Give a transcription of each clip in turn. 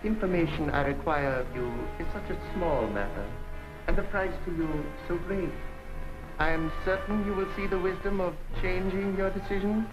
information I require of you is such a small matter, and the price to you so great. I am certain you will see the wisdom of changing your decision.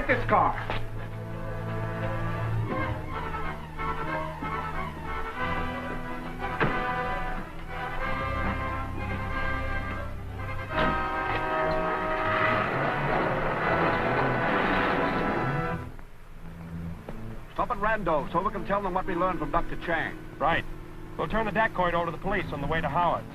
This car. Stop at Randolph's so we can tell them what we learned from Dr. Chang. Right. We'll turn the dacoit over to the police on the way to Howard's.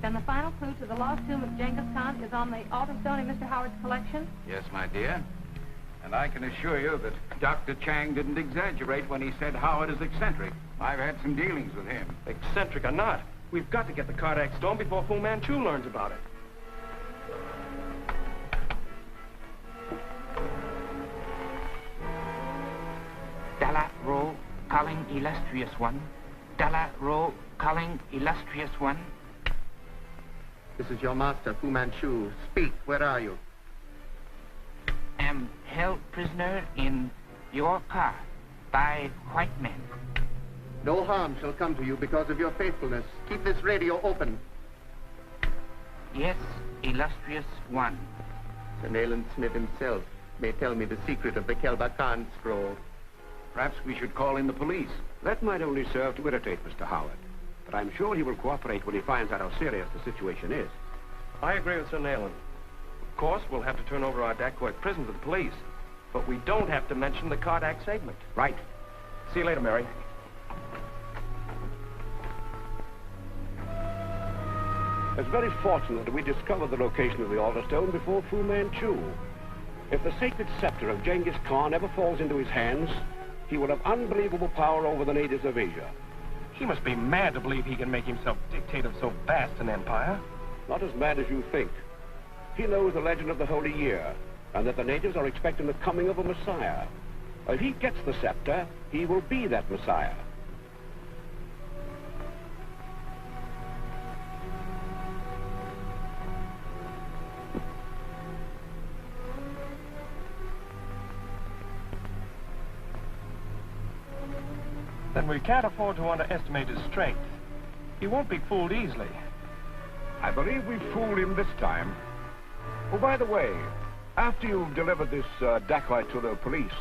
Then the final clue to the lost tomb of Genghis Khan is on the altar stone in Mr. Howard's collection? Yes, my dear. And I can assure you that Dr. Chang didn't exaggerate when he said Howard is eccentric. I've had some dealings with him. Eccentric or not, we've got to get the Kardak stone before Fu Manchu learns about it. Dalla Ro, calling illustrious one. Dalla Ro, calling illustrious one. This is your master, Fu Manchu. Speak, where are you? Am held prisoner in your car by white men. No harm shall come to you because of your faithfulness. Keep this radio open. Yes, illustrious one. Sir Nayland Smith himself may tell me the secret of the Kelba Khan scroll. Perhaps we should call in the police. That might only serve to irritate Mr. Howard. But I'm sure he will cooperate when he finds out how serious the situation is. I agree with Sir Nayland. Of course, we'll have to turn over our dacoit prison to the police. But we don't have to mention the Kardak segment. Right. See you later, Mary. It's very fortunate that we discovered the location of the altar stone before Fu Manchu. If the sacred scepter of Genghis Khan ever falls into his hands, he will have unbelievable power over the natives of Asia. He must be mad to believe he can make himself dictate of so vast an empire. Not as mad as you think. He knows the legend of the Holy Year, and that the natives are expecting the coming of a Messiah. If he gets the scepter, he will be that Messiah. Then we can't afford to underestimate his strength. He won't be fooled easily. I believe we fooled him this time. Oh, by the way, after you've delivered this dacoit to the police,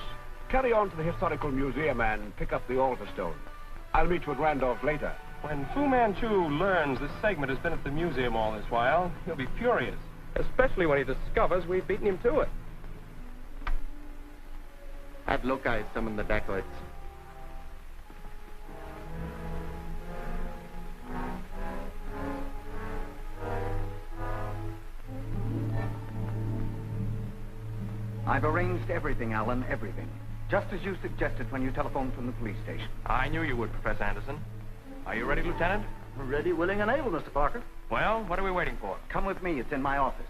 carry on to the Historical Museum and pick up the altar stone. I'll meet you at Randolph later. When Fu Manchu learns this segment has been at the museum all this while, he'll be furious. Especially when he discovers we've beaten him to it. Have Lokai summon the dacoits. I've arranged everything, Alan, everything. Just as you suggested when you telephoned from the police station. I knew you would, Professor Anderson. Are you ready, Lieutenant? Ready, willing, and able, Mr. Parker. Well, what are we waiting for? Come with me. It's in my office.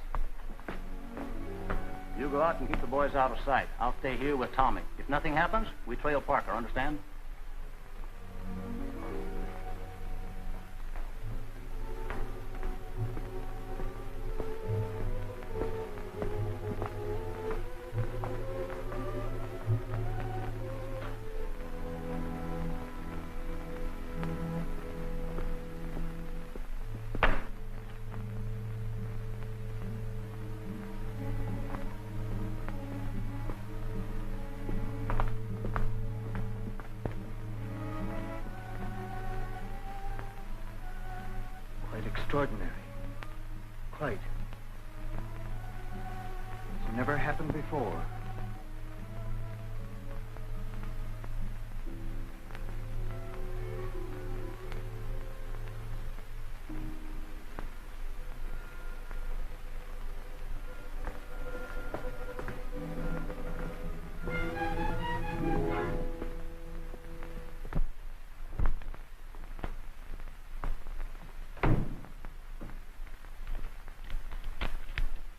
You go out and keep the boys out of sight. I'll stay here with Tommy. If nothing happens, we trail Parker, understand? Extraordinary. Quite. It's never happened before.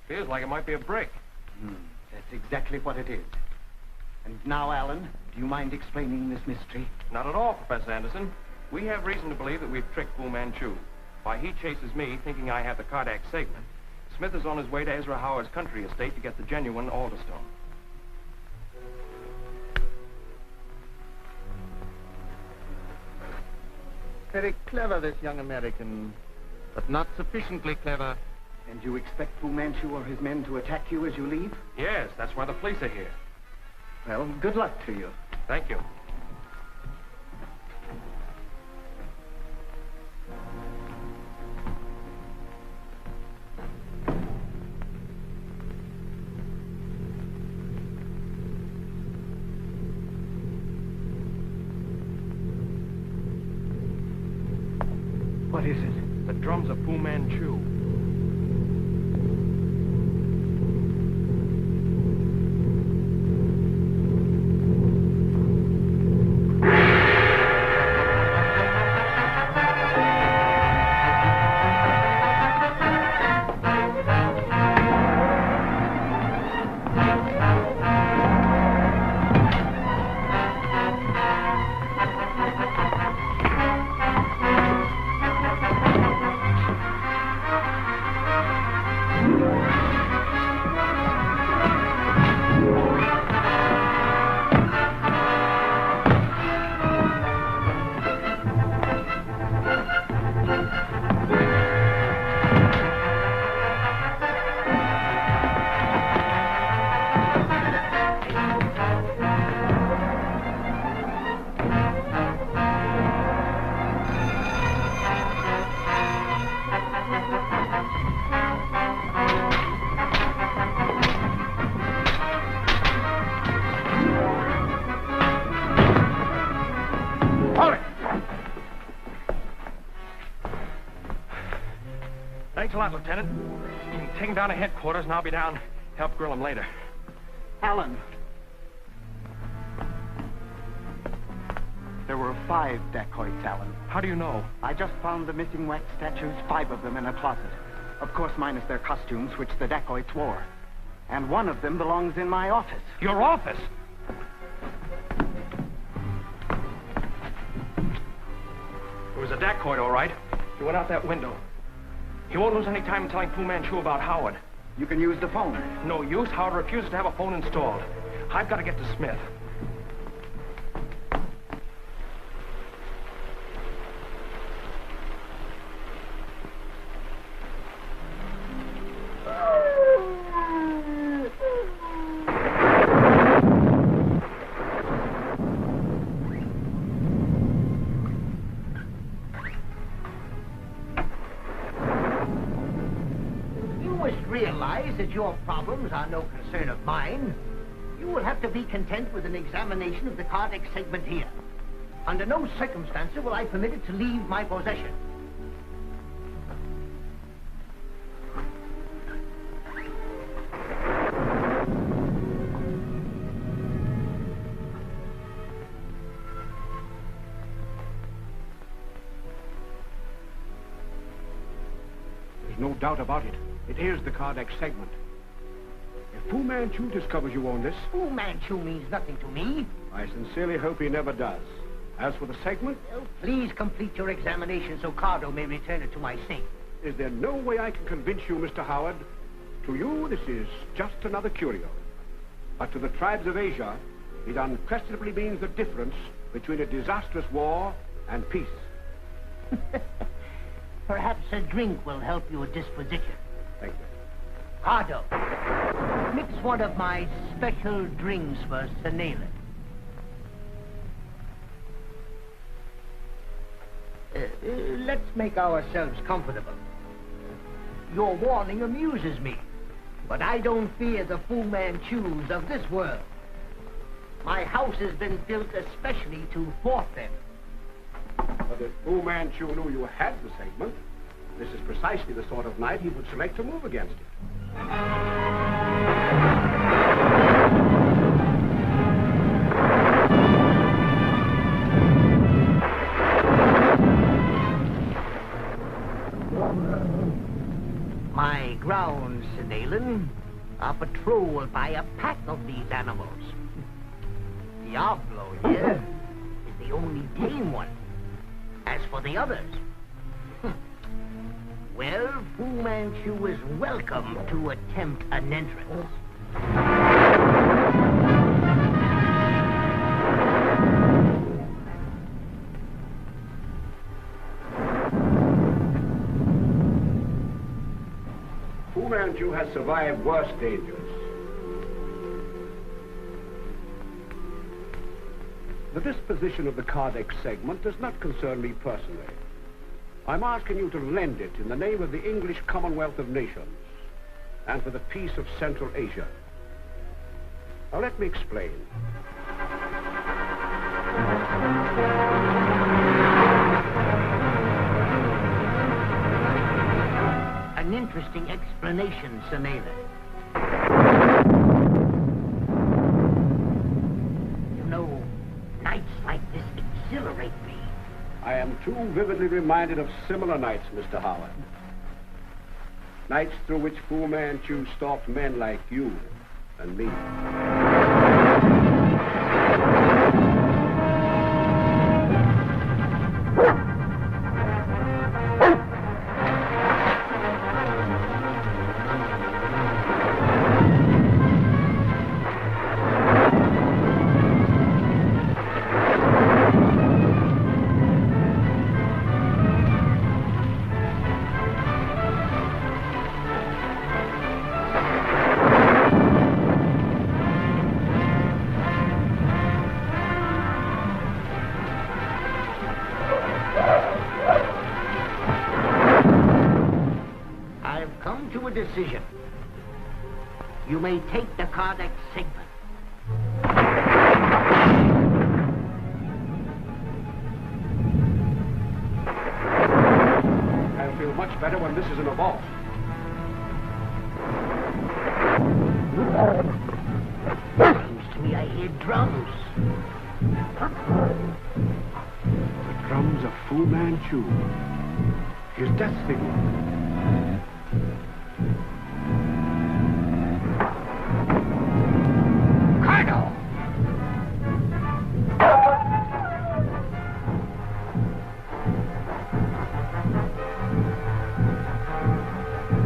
Feels like it might be a brick. That's exactly what it is. And now, Alan, do you mind explaining this mystery? Not at all, Professor Anderson. We have reason to believe that we've tricked Fu Manchu. Why, he chases me, thinking I have the Kardak segment. Smith is on his way to Ezra Howard's country estate to get the genuine Alderstone. Very clever, this young American, but not sufficiently clever. And you expect Fu Manchu or his men to attack you as you leave? Yes, that's why the police are here. Well, good luck to you. Thank you. What is it? The drums of Fu Manchu. Thanks a lot, Lieutenant. You can take him down to headquarters, and I'll be down. Help grill him later. Alan. There were 5 dacoits, Alan. How do you know? I just found the missing wax statues, 5 of them in a closet. Of course, minus their costumes, which the dacoits wore. And one of them belongs in my office. Your office? It was a dacoit, all right. He went out that window. He won't lose any time in telling Fu Manchu about Howard. You can use the phone. No use. Howard refuses to have a phone installed. I've got to get to Smith. that your problems are no concern of mine, you will have to be content with an examination of the cardiac segment here. Under no circumstances will I permit it to leave my possession. There's no doubt about it. It is the cardiac segment. If Fu Manchu discovers you own this... Fu Manchu means nothing to me. I sincerely hope he never does. As for the segment... Well, please complete your examination so Cardo may return it to my safe. Is there no way I can convince you, Mr. Howard? To you, this is just another curio. But to the tribes of Asia, it unquestionably means the difference between a disastrous war and peace. Perhaps a drink will help your disposition. Thank you. Cardo, mix one of my special drinks for Senela. Let's make ourselves comfortable. Your warning amuses me, but I don't fear the Fu Manchus of this world. My house has been built especially to thwart them. But if Fu Manchu knew you had the segment, this is precisely the sort of night he would select to move against it. My grounds, Senalan, are patrolled by a pack of these animals. Diablo here is the only tame one. As for the others, well, Fu Manchu is welcome to attempt an entrance. Fu Manchu has survived worse dangers. The disposition of the cardiac segment does not concern me personally. I'm asking you to lend it in the name of the English Commonwealth of Nations and for the peace of Central Asia. Now, let me explain. An interesting explanation, Senela. You know, nights like this exhilarate me. I am too vividly reminded of similar nights, Mr. Howard. Nights through which Fu Manchu stalked men like you and me. Decision. You may take the cardiac segment. I feel much better when this is in a vault. Seems to me I hear drums. The drums of Fu Manchu. His death signal.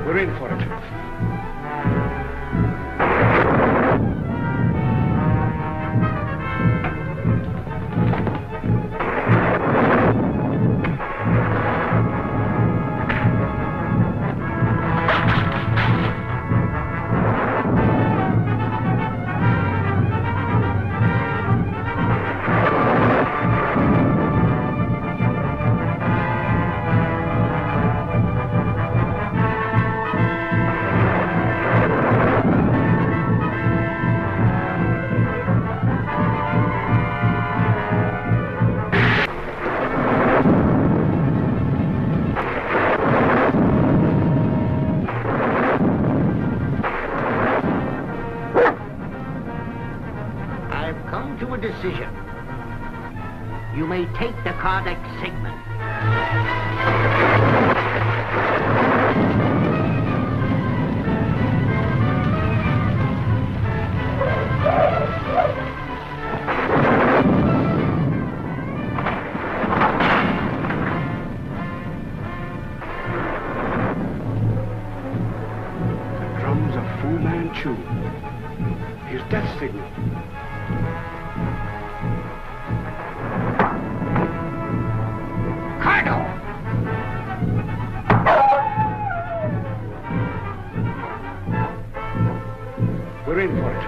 We're in for it. you may take the Kardec segment. The drums of Fu Manchu. His death signal. We're in for it.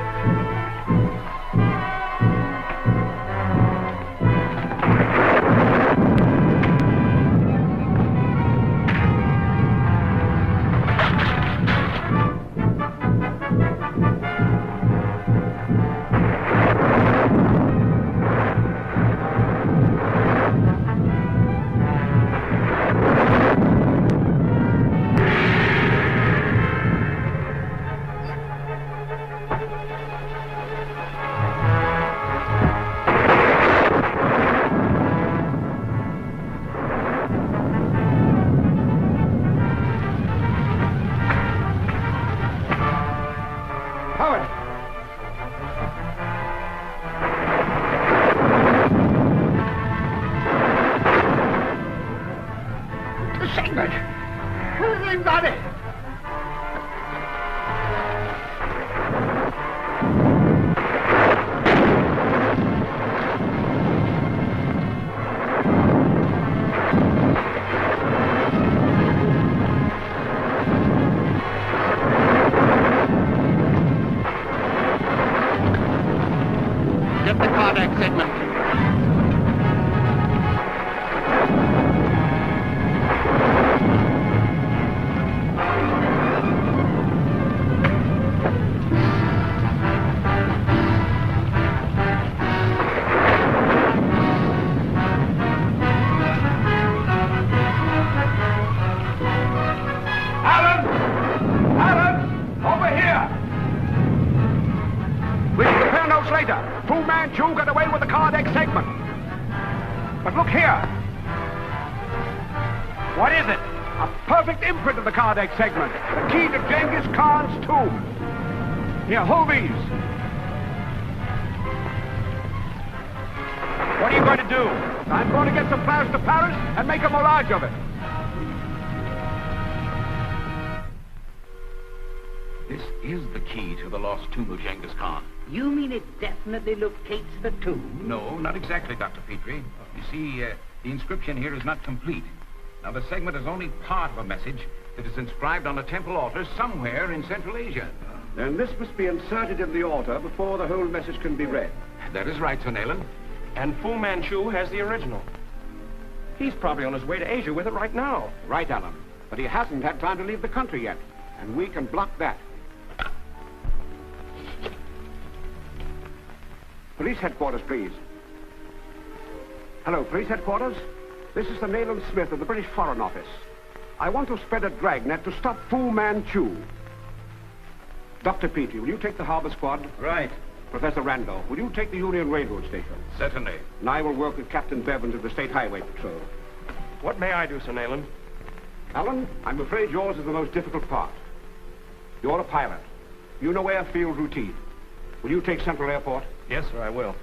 Fu Manchu got away with the Kardec segment. But look here. What is it? A perfect imprint of the Kardec segment. The key to Genghis Khan's tomb. Here, hold these. What are you going to do? I'm going to get some plaster Paris and make a mirage of it. This is the key to the lost tomb of Genghis Khan. You mean it definitely locates the tomb? No, not exactly, Dr. Petrie. You see, the inscription here is not complete. Now, the segment is only part of a message that is inscribed on a temple altar somewhere in Central Asia. Then this must be inserted in the altar before the whole message can be read. That is right, Sir Nayland. And Fu Manchu has the original. He's probably on his way to Asia with it right now. Right, Alan. But he hasn't had time to leave the country yet. And we can block that. Police headquarters, please. Hello, police headquarters. This is the Nayland Smith of the British Foreign Office. I want to spread a dragnet to stop Fu Manchu. Dr. Petrie, will you take the harbor squad? Right. Professor Randolph, will you take the Union Railroad Station? Certainly. And I will work with Captain Bevins of the State Highway Patrol. What may I do, Sir Nayland? Alan, I'm afraid yours is the most difficult part. You're a pilot. You know airfield routine. Will you take Central Airport? Yes, sir, I will.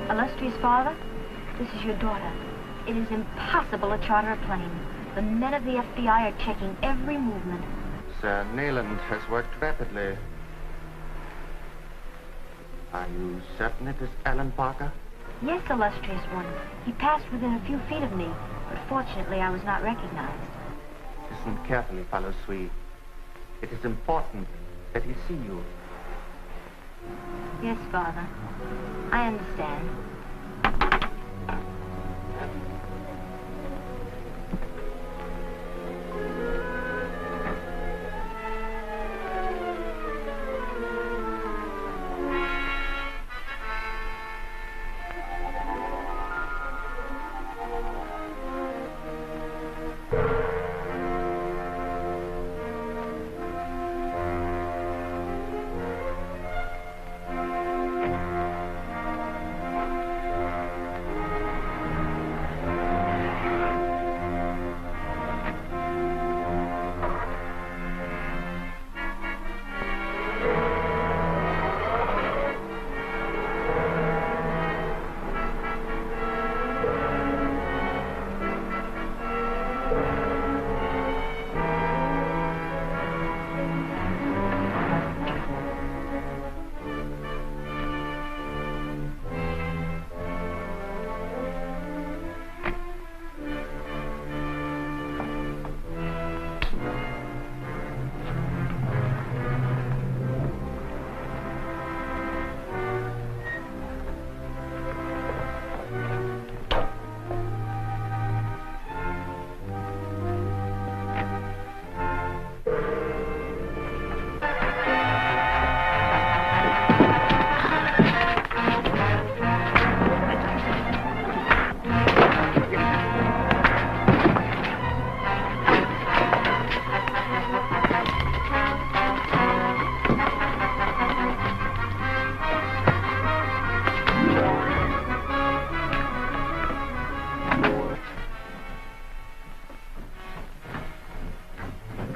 Illustrious father, this is your daughter. It is impossible to charter a plane. The men of the FBI are checking every movement. Sir Nayland has worked rapidly. Are you certain it is Alan Parker? Yes, illustrious one. He passed within a few feet of me, but fortunately I was not recognized. Listen carefully, fellow Swede. It is important that he see you. Yes, Father. I understand.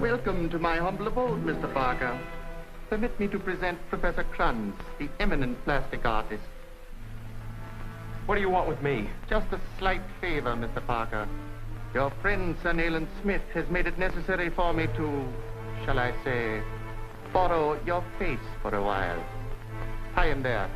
Welcome to my humble abode, Mr. Parker. Permit me to present Professor Kranz, the eminent plastic artist. What do you want with me? Just a slight favor, Mr. Parker. Your friend, Sir Nayland Smith, has made it necessary for me to, shall I say, borrow your face for a while. I am there.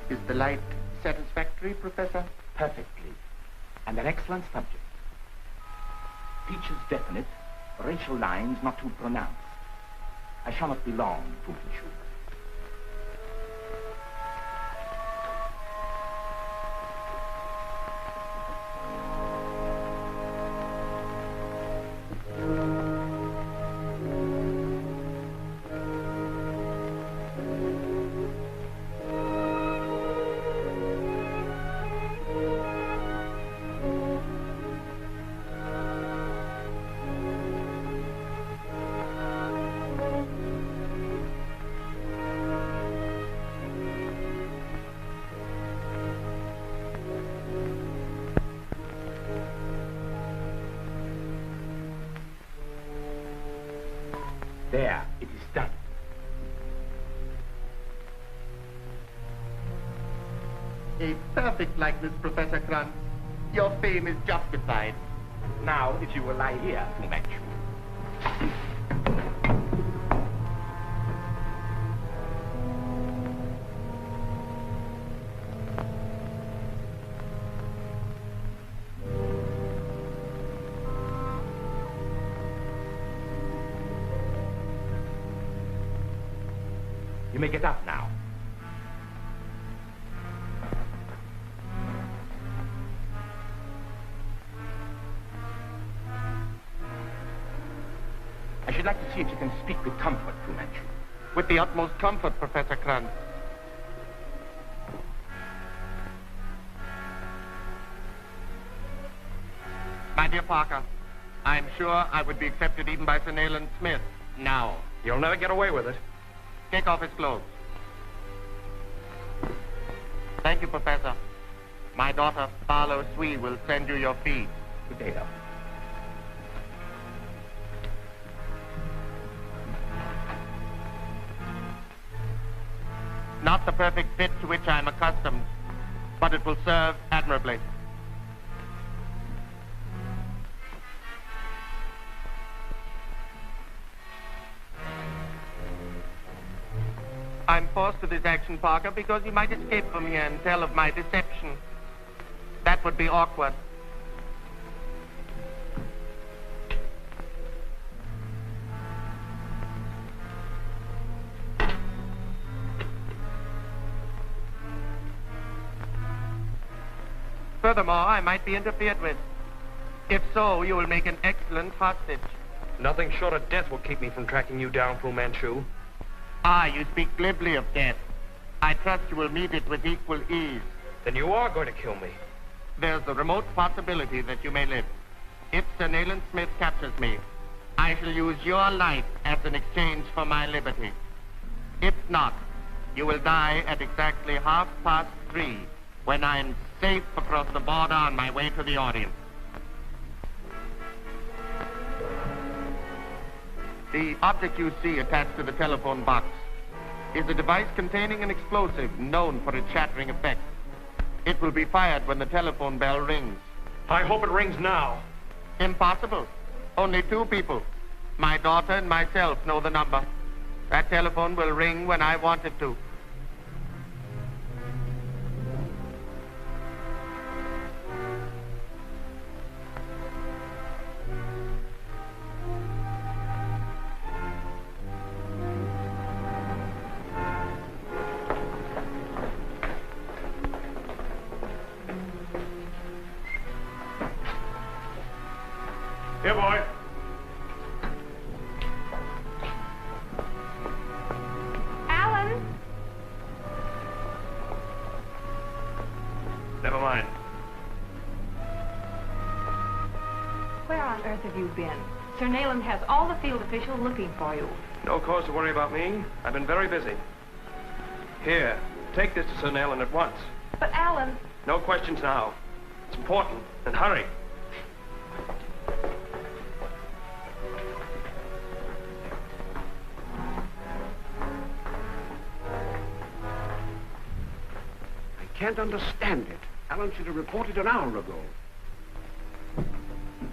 Is the light satisfactory, Professor? Perfectly. And an excellent subject. Features definite, racial lines not too pronounced. I shall not be long, Fu Manchu. There, it is done. A perfect likeness, Professor Kranz. Your fame is justified. Now, if you will lie here, Fu Manchu. You may get up now. I should like to see if you can speak with comfort, Fu Manchu. With the utmost comfort, Professor Kranz. My dear Parker, I'm sure I would be accepted even by Sir Nayland Smith now. You'll never get away with it. Take off his clothes. Thank you, Professor. My daughter, Barlow Swee, will send you your fee. Good day, Doctor. Not the perfect fit to which I'm accustomed, but it will serve admirably. I'm forced to this action, Parker, because you might escape from here and tell of my deception. That would be awkward. Furthermore, I might be interfered with. If so, you will make an excellent hostage. Nothing short of death will keep me from tracking you down, Fu Manchu. Ah, you speak glibly of death. I trust you will meet it with equal ease. Then you are going to kill me. There's the remote possibility that you may live. If Sir Nayland Smith captures me, I shall use your life as an exchange for my liberty. If not, you will die at exactly 3:30, when I'm safe across the border on my way to the audience. The object you see attached to the telephone box is a device containing an explosive known for its shattering effect. It will be fired when the telephone bell rings. I hope it rings now. Impossible. Only 2 people, my daughter and myself, know the number. That telephone will ring when I want it to. Here, boy. Alan! Never mind. Where on earth have you been? Sir Nayland has all the field officials looking for you. No cause to worry about me. I've been very busy. Here, take this to Sir Nayland at once. But Alan... No questions now. It's important. And hurry. I can't understand it. Alan should have reported an hour ago.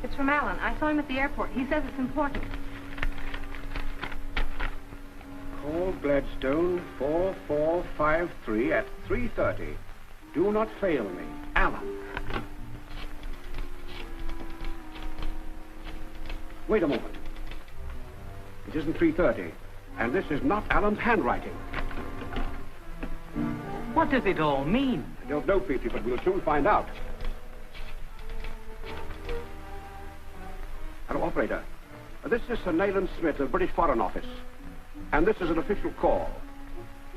It's from Alan. I saw him at the airport. He says it's important. Call Gladstone 4453 at 3:30. Do not fail me. Alan. Wait a moment. It isn't 3:30, and this is not Alan's handwriting. What does it all mean? I don't know, Petrie, but we'll soon find out. Hello, operator. This is Sir Nayland Smith of British Foreign Office, and this is an official call.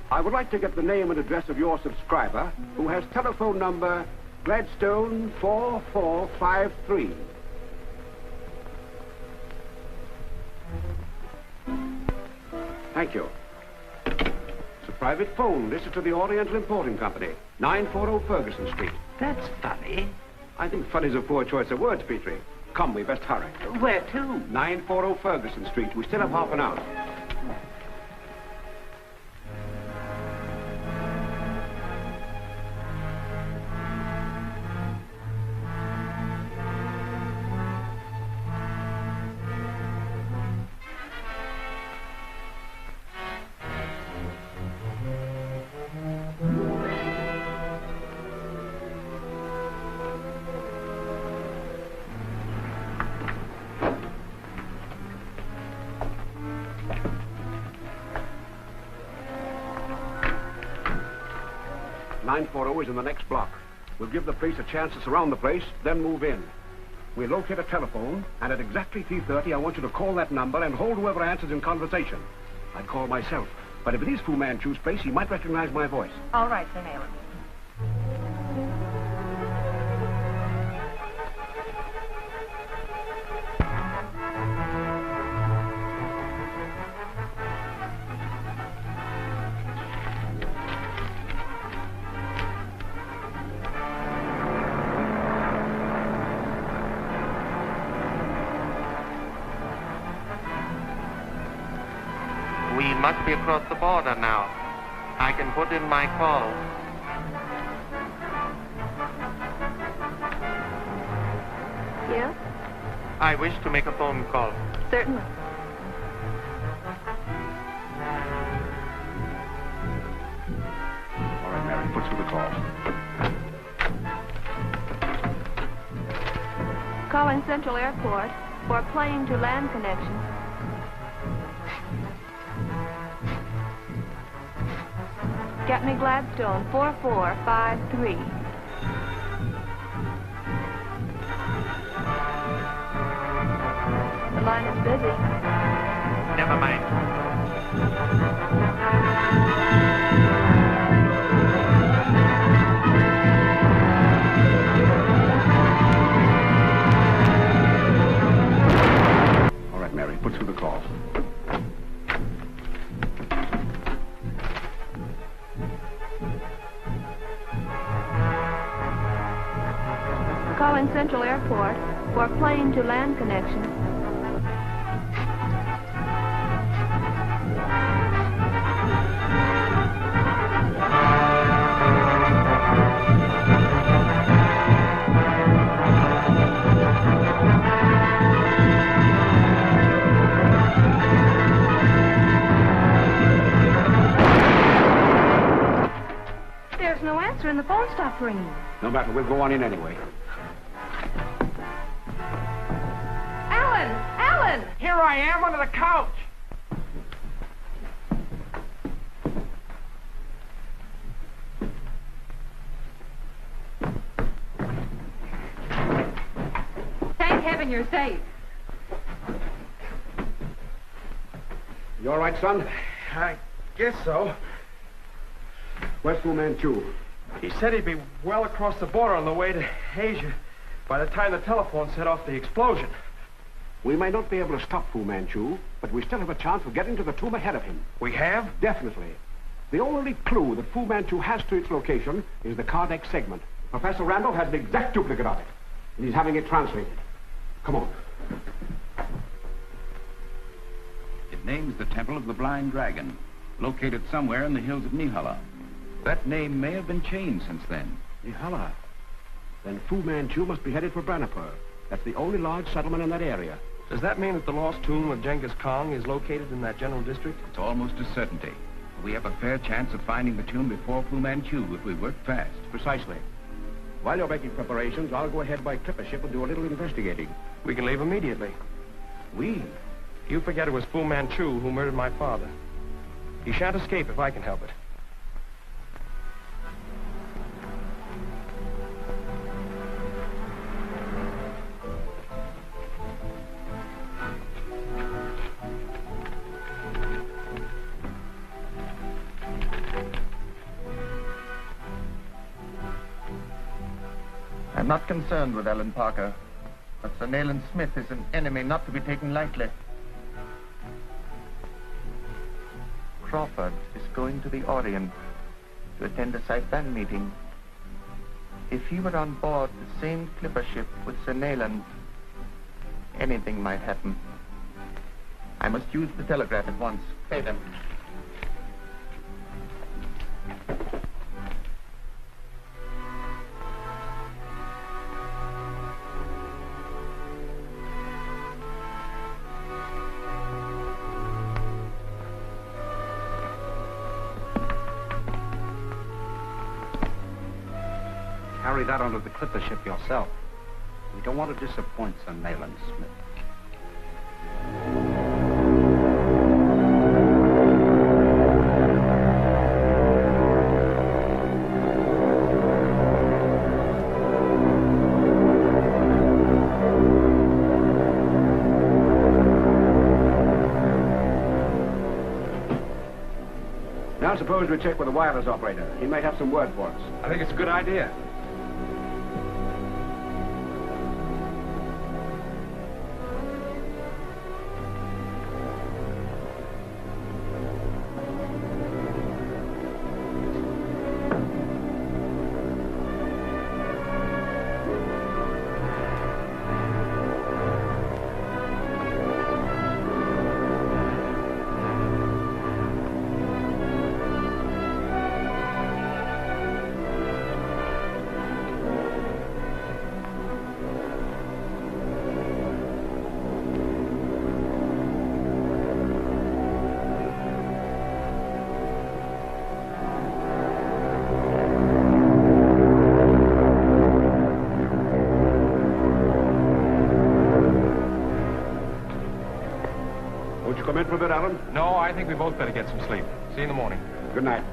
I would like to get the name and address of your subscriber, who has telephone number Gladstone 4453. Thank you. It's a private phone listed to the Oriental Importing Company, 940 Ferguson Street. That's funny. I think funny's a poor choice of words, Petrie. Come, we best hurry. Where to? 940 Ferguson Street. We still have half an hour. Is in the next block. We'll give the police a chance to surround the place, then move in. We'll locate a telephone, and at exactly 3:30, I want you to call that number and hold whoever answers in conversation. I'd call myself, but if it is Fu Manchu's place, he might recognize my voice. All right, Sir Nayland. We must be across the border now. I can put in my call. Yes? I wish to make a phone call. Certainly. Put through the call. Calling Central Airport for plane to land connection. Get me Gladstone 4453. The line is busy. Never mind. All right, Mary, put through the call. Calling Central Airport for plane to land connection. There's no answer and the phone stopped ringing. No matter, we'll go on in anyway. Alan! Here I am under the couch. Thank heaven you're safe. You all right, son? I guess so. Where's Fu Manchu? He said he'd be well across the border on the way to Asia by the time the telephone set off the explosion. We may not be able to stop Fu Manchu, but we still have a chance of getting to the tomb ahead of him. We have? Definitely. The only clue that Fu Manchu has to its location is the Kardec segment. Professor Randall has an exact duplicate of it, and he's having it translated. Come on. It names the Temple of the Blind Dragon, located somewhere in the hills of Nihala. That name may have been changed since then. Nihala. Then Fu Manchu must be headed for Branipur. That's the only large settlement in that area. Does that mean that the lost tomb of Genghis Khan is located in that general district? It's almost a certainty. We have a fair chance of finding the tomb before Fu Manchu if we work fast. Precisely. While you're making preparations, I'll go ahead by clipper ship and do a little investigating. We can leave immediately. We? You forget it was Fu Manchu who murdered my father. He shan't escape if I can help it. I'm not concerned with Alan Parker, but Sir Nayland Smith is an enemy not to be taken lightly. Crawford is going to the Orient to attend a Shi Fan meeting. If he were on board the same clipper ship with Sir Nayland, anything might happen. I must use the telegraph at once. Pay them. Carry that onto the clipper ship yourself. We don't want to disappoint Sir Nayland Smith. Now suppose we check with the wireless operator. He may have some word for us. I think it's a good idea. come in for a bit, Alan? No, I think we both better get some sleep. See you in the morning. Good night.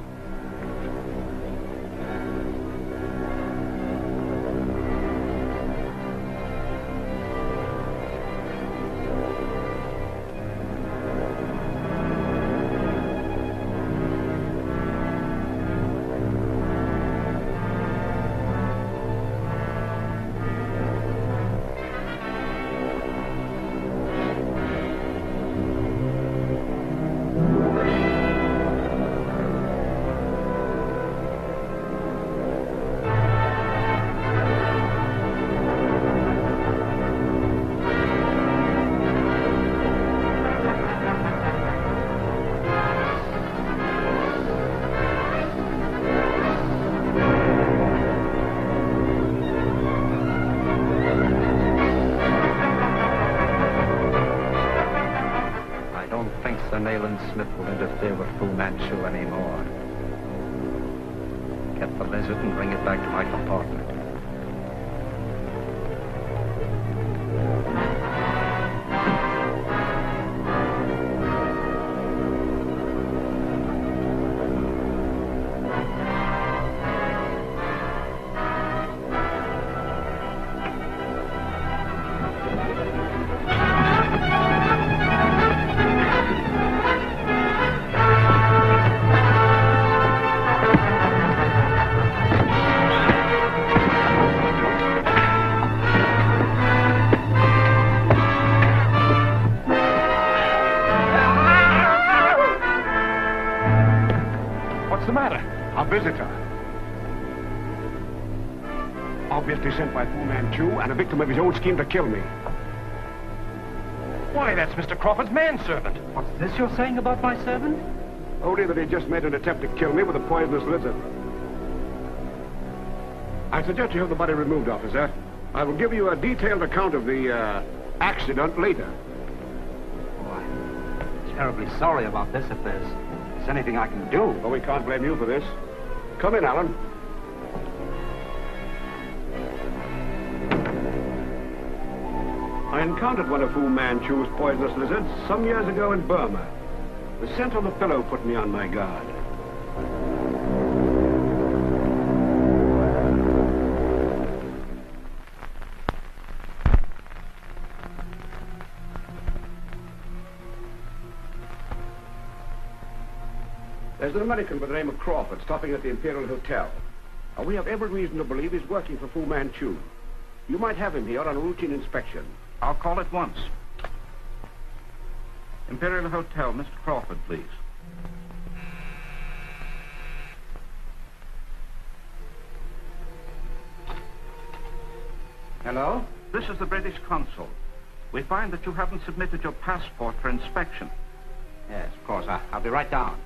Smith will interfere with Fu Manchu anymore. Get the lizard and bring it back to my compartment. Visitor. Obviously sent by Fu Manchu and a victim of his own scheme to kill me. Why, that's Mr. Crawford's manservant. What's this you're saying about my servant? Only that he just made an attempt to kill me with a poisonous lizard. I suggest you have the body removed, officer. I will give you a detailed account of the accident later. Oh, I'm terribly sorry about this. If there's anything I can do. Oh, we can't blame you for this. Come in, Alan. I encountered one of Fu Manchu's poisonous lizards some years ago in Burma. The scent on the pillow put me on my guard. There's an American by the name of Crawford stopping at the Imperial Hotel. We have every reason to believe he's working for Fu Manchu. You might have him here on a routine inspection. I'll call at once. Imperial Hotel, Mr. Crawford, please. Hello? This is the British consul. We find that you haven't submitted your passport for inspection. Yes, of course. I'll be right down.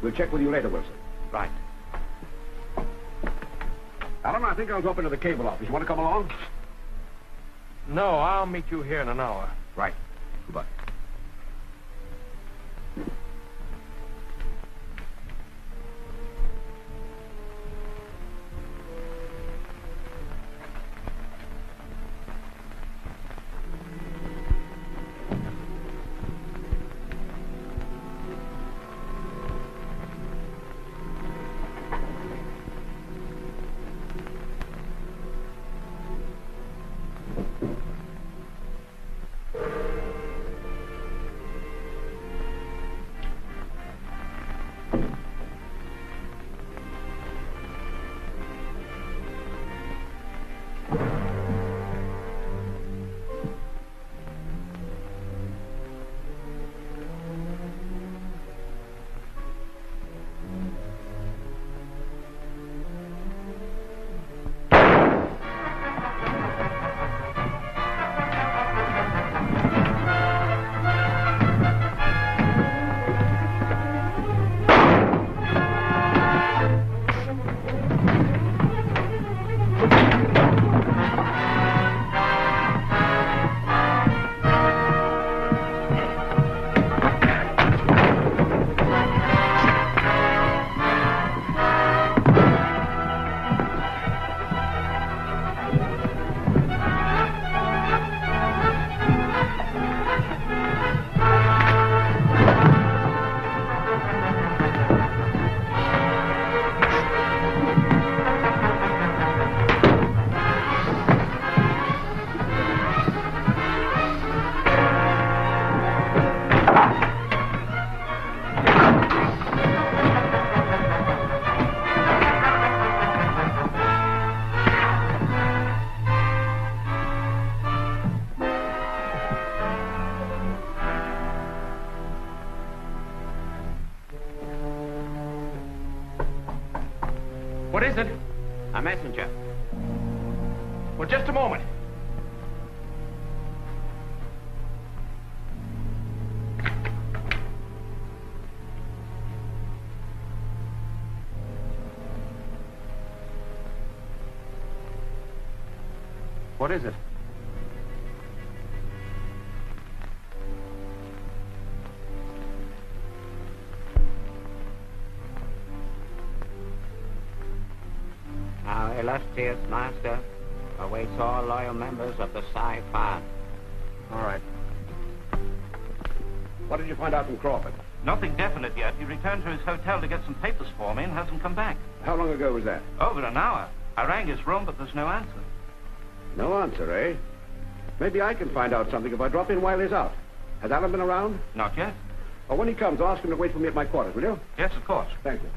We'll check with you later, Wilson. Right. Alan, I think I'll drop into the cable office. You want to come along? No, I'll meet you here in an hour. Right. Goodbye. A messenger. Well, just a moment. What is it? Our illustrious master awaits all loyal members of the Shi Fan. All right. What did you find out from Crawford? Nothing definite yet. He returned to his hotel to get some papers for me and hasn't come back. How long ago was that? Over an hour. I rang his room, but there's no answer. No answer, eh? Maybe I can find out something if I drop in while he's out. Has Alan been around? Not yet. Oh, when he comes, I'll ask him to wait for me at my quarters, will you? Yes, of course. Thank you.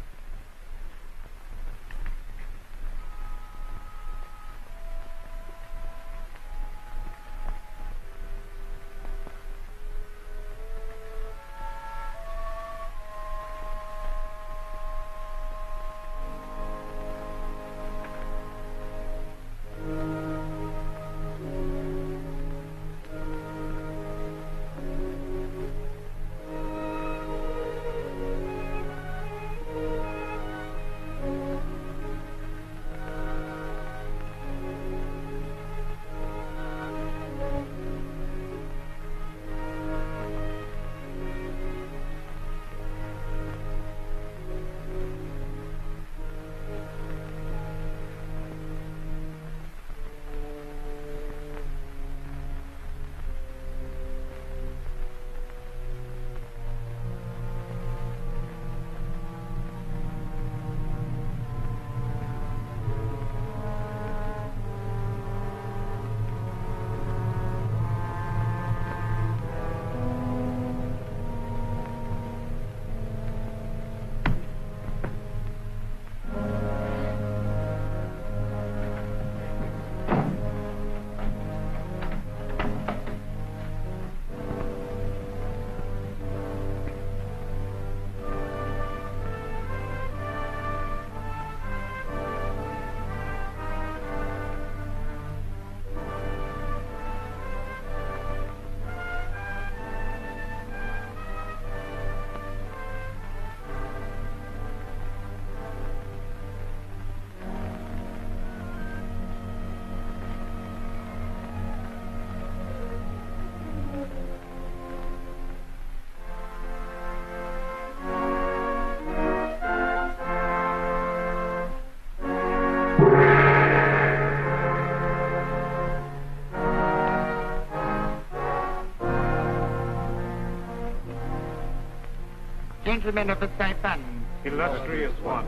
Gentlemen of the Shi Fan. Illustrious one.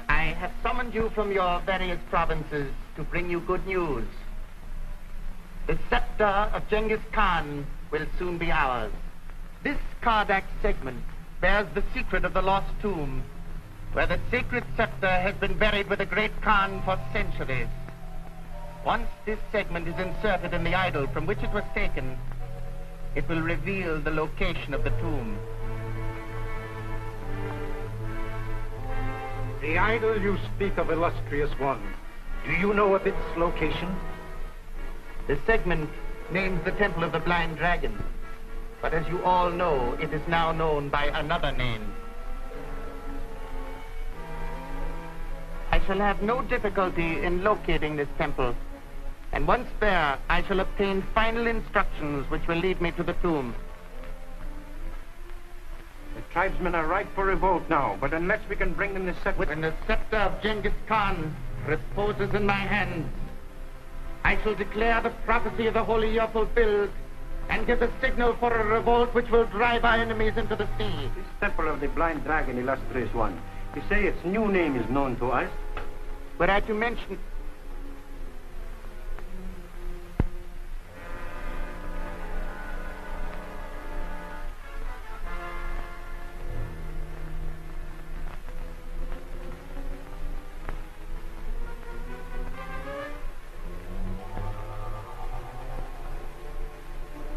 I have summoned you from your various provinces to bring you good news. The scepter of Genghis Khan will soon be ours. This Kardak segment bears the secret of the lost tomb, where the sacred scepter has been buried with the great Khan for centuries. Once this segment is inserted in the idol from which it was taken, it will reveal the location of the tomb. The idol you speak of, illustrious one, do you know of its location? The segment names the Temple of the Blind Dragon, but as you all know, it is now known by another name. I shall have no difficulty in locating this temple, and once there, I shall obtain final instructions which will lead me to the tomb. The tribesmen are ripe for revolt now, but unless we can bring them the scepter... When the scepter of Genghis Khan reposes in my hands, I shall declare the prophecy of the holy year fulfilled and give the signal for a revolt which will drive our enemies into the sea. This Temple of the Blind Dragon, illustrious one, you say its new name is known to us? Were I to mention...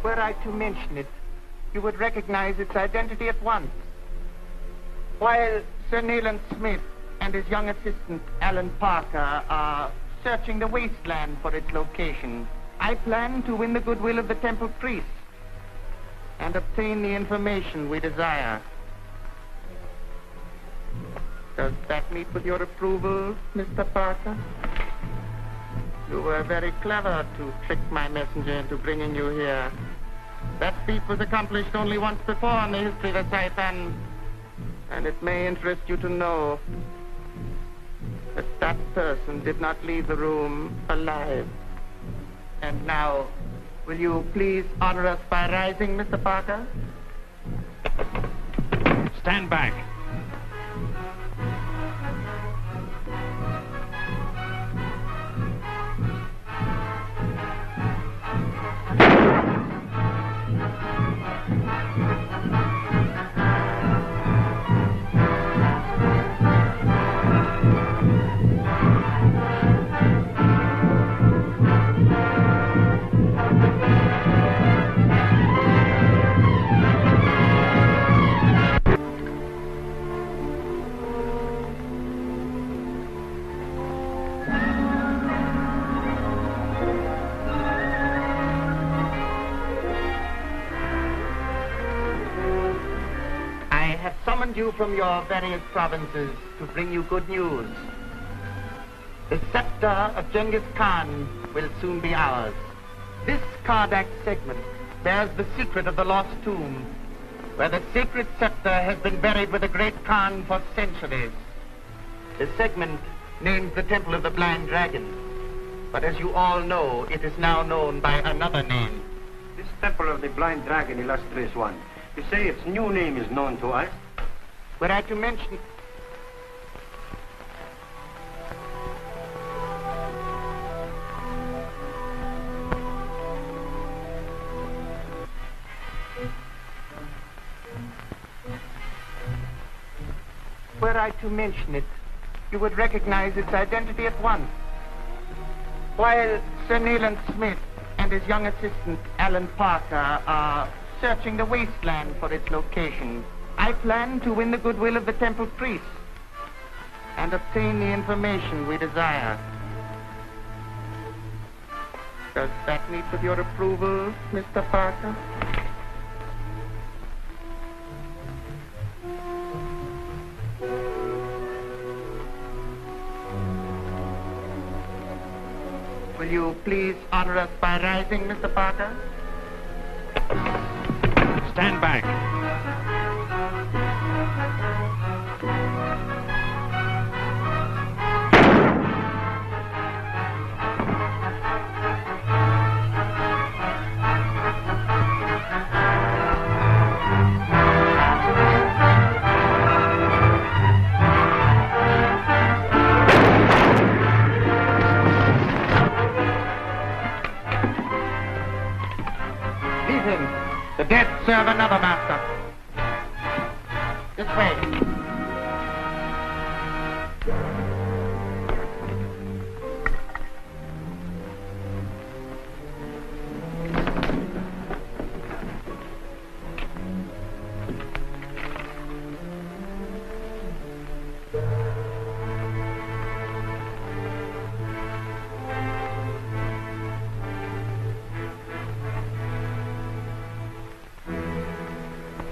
Were I to mention it, you would recognize its identity at once. While Sir Nayland Smith and his young assistant, Alan Parker, are searching the wasteland for its location, I plan to win the goodwill of the temple priests and obtain the information we desire. Does that meet with your approval, Mr. Parker? You were very clever to trick my messenger into bringing you here. That feat was accomplished only once before in the history of the Shi Fan, and it may interest you to know that that person did not leave the room alive. And now, will you please honor us by rising, Mr. Parker? Stand back. You from your various provinces to bring you good news. The scepter of Genghis Khan will soon be ours. This Kardak segment bears the secret of the lost tomb, where the sacred scepter has been buried with the great Khan for centuries. The segment names the Temple of the Blind Dragon, but as you all know, it is now known by another name. This Temple of the Blind Dragon, illustrious one, you say its new name is known to us? Were I to mention... Were I to mention it, you would recognize its identity at once. While Sir Nayland Smith and his young assistant, Alan Parker, are searching the wasteland for its location, I plan to win the goodwill of the temple priests and obtain the information we desire. Does that meet with your approval, Mr. Parker? Will you please honor us by rising, Mr. Parker? Stand back. The dead serve another master. This way.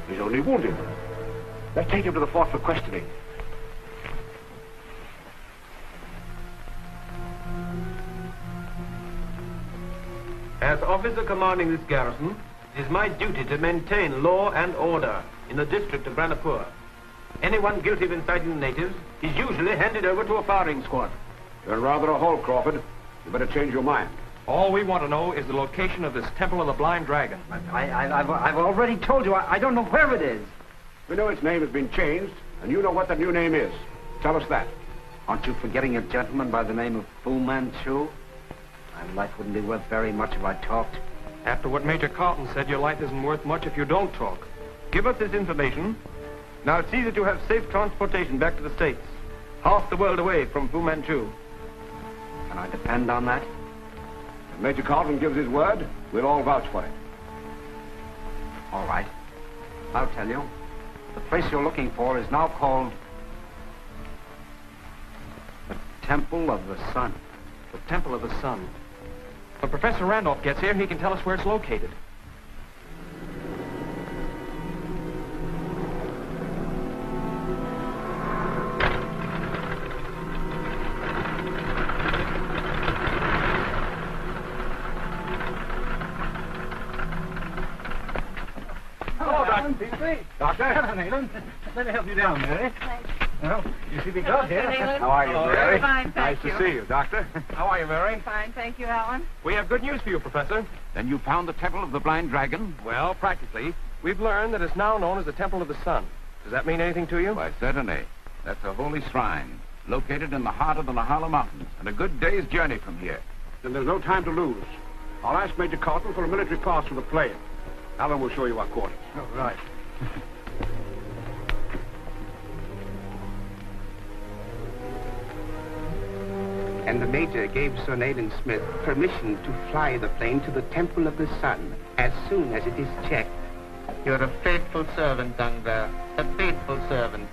He's only wounded. Let's take him to the fort for questioning. As officer commanding this garrison, it is my duty to maintain law and order in the district of Granapur. Anyone guilty of inciting the natives is usually handed over to a firing squad. You're rather a hole, Crawford. You better change your mind. All we want to know is the location of this Temple of the Blind Dragon. I've already told you. I don't know where it is. We know its name has been changed, and you know what the new name is. Tell us that. Aren't you forgetting a gentleman by the name of Fu Manchu? My life wouldn't be worth very much if I talked. After what Major Carlton said, your life isn't worth much if you don't talk. Give us this information. Now see that you have safe transportation back to the States. Half the world away from Fu Manchu. Can I depend on that? If Major Carlton gives his word, we'll all vouch for it. All right. I'll tell you. The place you're looking for is now called the Temple of the Sun. The Temple of the Sun. When Professor Randolph gets here, he can tell us where it's located. Doctor? Hello, Nayland. Let me help you down, Mary. Thanks. Well, you see me got here. How are you, Mary? Fine, thank you. Nice to see you, Doctor. How are you, Mary? Fine, thank you, Alan. We have good news for you, Professor. Then you found the Temple of the Blind Dragon? Well, practically. We've learned that it's now known as the Temple of the Sun. Does that mean anything to you? Why, certainly. That's a holy shrine, located in the heart of the Nahala Mountains, and a good day's journey from here. Then there's no time to lose. I'll ask Major Carlton for a military pass for the plane. Alan will show you our quarters. Oh, right. And the Major gave Sir Nayland Smith permission to fly the plane to the Temple of the Sun as soon as it is checked. You're a faithful servant, Dangra. A faithful servant.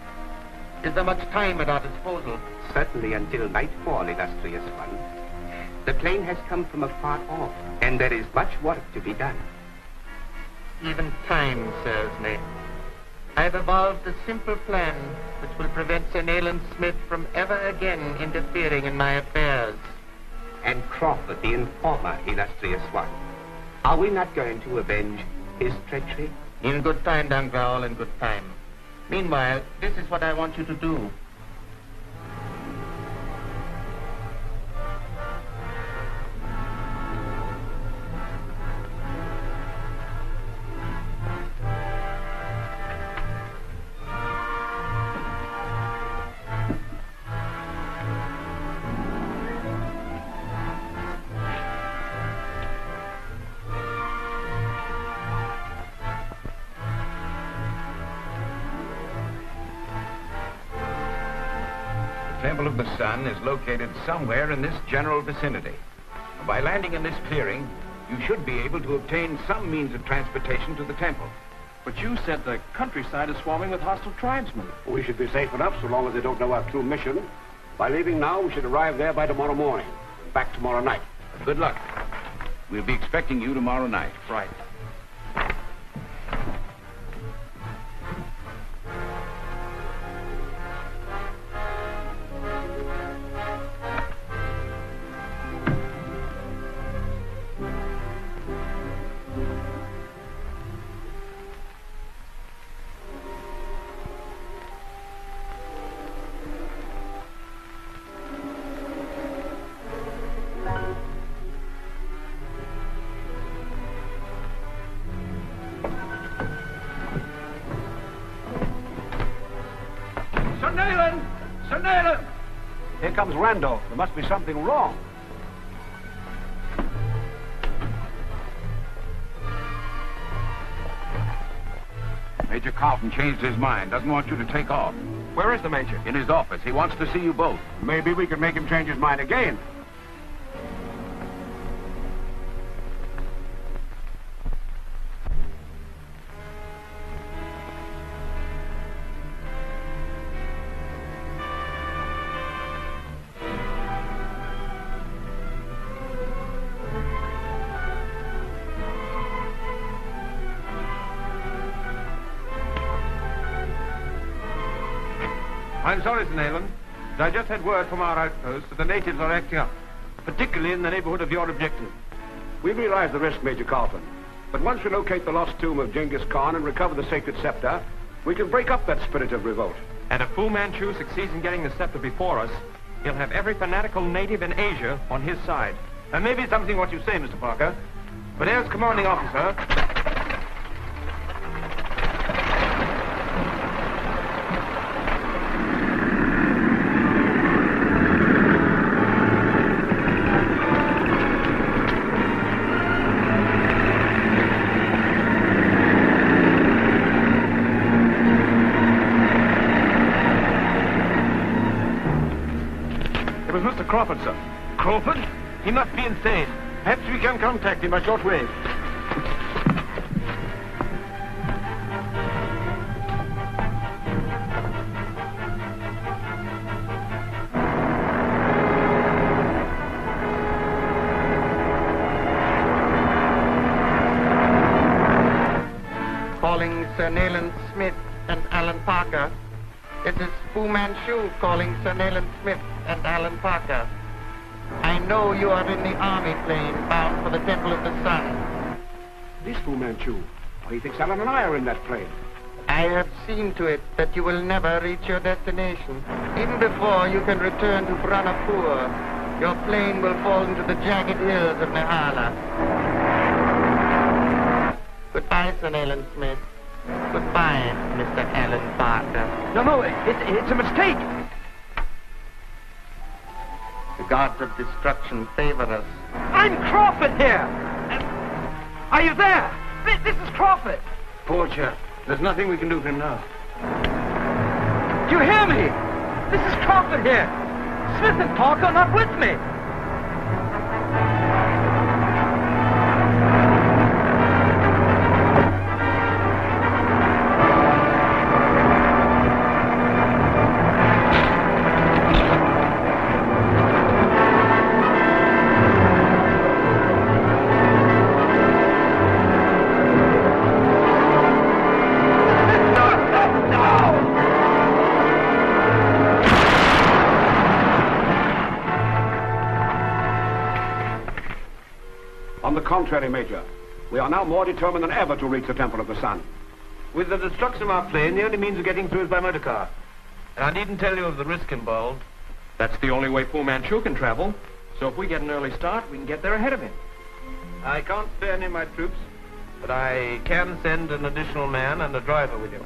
Is there much time at our disposal? Certainly until nightfall, illustrious one. The plane has come from afar off, and there is much work to be done. Even time serves me. I've evolved a simple plan which will prevent Sir Nayland Smith from ever again interfering in my affairs. And Crawford, the informer, illustrious one. Are we not going to avenge his treachery? In good time, Dangra, all in good time. Meanwhile, this is what I want you to do. The Temple of the Sun is located somewhere in this general vicinity. By landing in this clearing, you should be able to obtain some means of transportation to the temple. But you said the countryside is swarming with hostile tribesmen. We should be safe enough so long as they don't know our true mission. By leaving now, we should arrive there by tomorrow morning. Back tomorrow night. Good luck. We'll be expecting you tomorrow night. Right. Sir Nayland! Here comes Randolph. There must be something wrong. Major Carlton changed his mind. Doesn't want you to take off. Where is the Major? In his office. He wants to see you both. Maybe we can make him change his mind again. I'm sorry, Sir Nayland, but I just had word from our outpost that the natives are acting up, particularly in the neighborhood of your objective. We realize the risk, Major Carlton. But once we locate the lost tomb of Genghis Khan and recover the sacred scepter, we can break up that spirit of revolt. And if Fu Manchu succeeds in getting the scepter before us, he'll have every fanatical native in Asia on his side. And maybe something what you say, Mr. Parker. But here's commanding officer. It was Mr. Crawford, sir. Crawford? He must be insane. Perhaps we can contact him by shortwave. Sir Nayland Smith and Alan Parker. This is Fu Manchu calling Sir Nayland Smith and Alan Parker. I know you are in the army plane bound for the Temple of the Sun. This Fu Manchu. He thinks Alan and I are in that plane. I have seen to it that you will never reach your destination. Even before you can return to Branapur, your plane will fall into the jagged hills of Nehala. Goodbye, Sir Nayland Smith. Goodbye, Mr. Alan Parker. No, it's a mistake. The gods of destruction favor us. I'm Crawford here. Are you there? This is Crawford. Poor chap. There's nothing we can do for him now. Do you hear me? This is Crawford here. Smith and Parker are not with me. On the contrary, Major, we are now more determined than ever to reach the Temple of the Sun. With the destruction of our plane, the only means of getting through is by motor car. And I needn't tell you of the risk involved. That's the only way Fu Manchu can travel. So if we get an early start, we can get there ahead of him. I can't spare any of my troops, but I can send an additional man and a driver with you.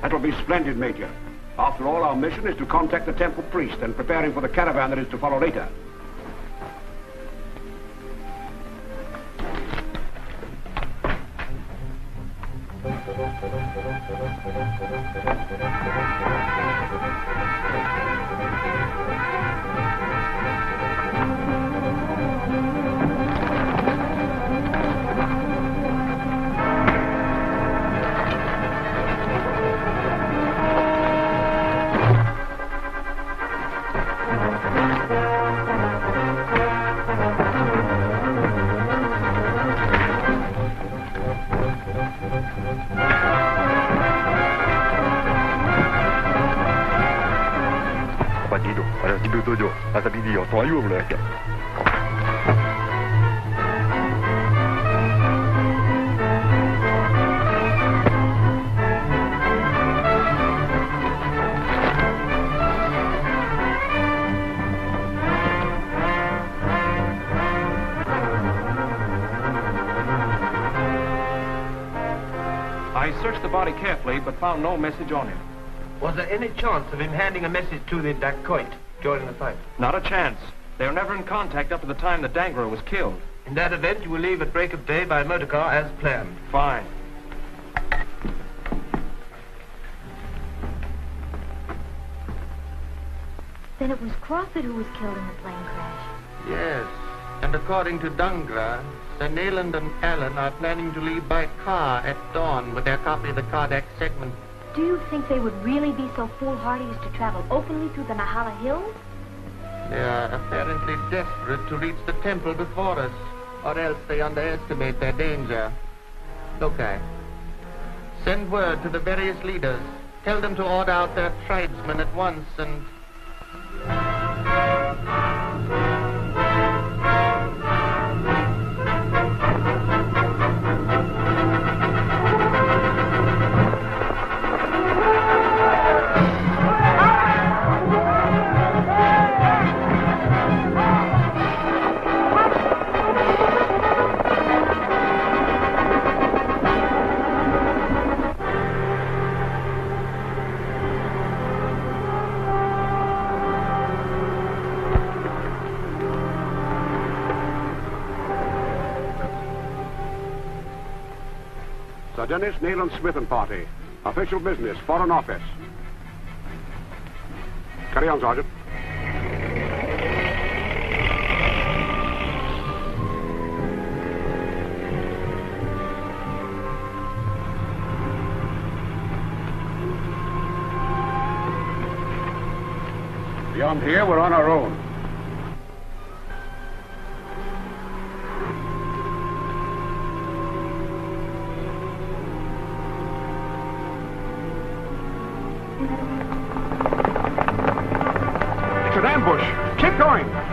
That will be splendid, Major. After all, our mission is to contact the temple priest and prepare him for the caravan that is to follow later. I searched the body carefully, but found no message on him. Was there any chance of him handing a message to the dacoit during the fight? Not a chance. They were never in contact up to the time the Dangra was killed. In that event, you will leave at break of day by motor car as planned. Fine. Then it was Crawford who was killed in the plane crash. Yes, and according to Dangra, Sir Nayland and Alan are planning to leave by car at dawn with their copy of the Cardack segment. Do you think they would really be so foolhardy as to travel openly through the Nehala Hills? They are apparently desperate to reach the temple before us, or else they underestimate their danger. Lokai, send word to the various leaders. Tell them to order out their tribesmen at once and... Sir Dennis Nayland Smith and party. Official business, Foreign Office. Carry on, Sergeant. Beyond here, we're on our own. ambush. Keep going.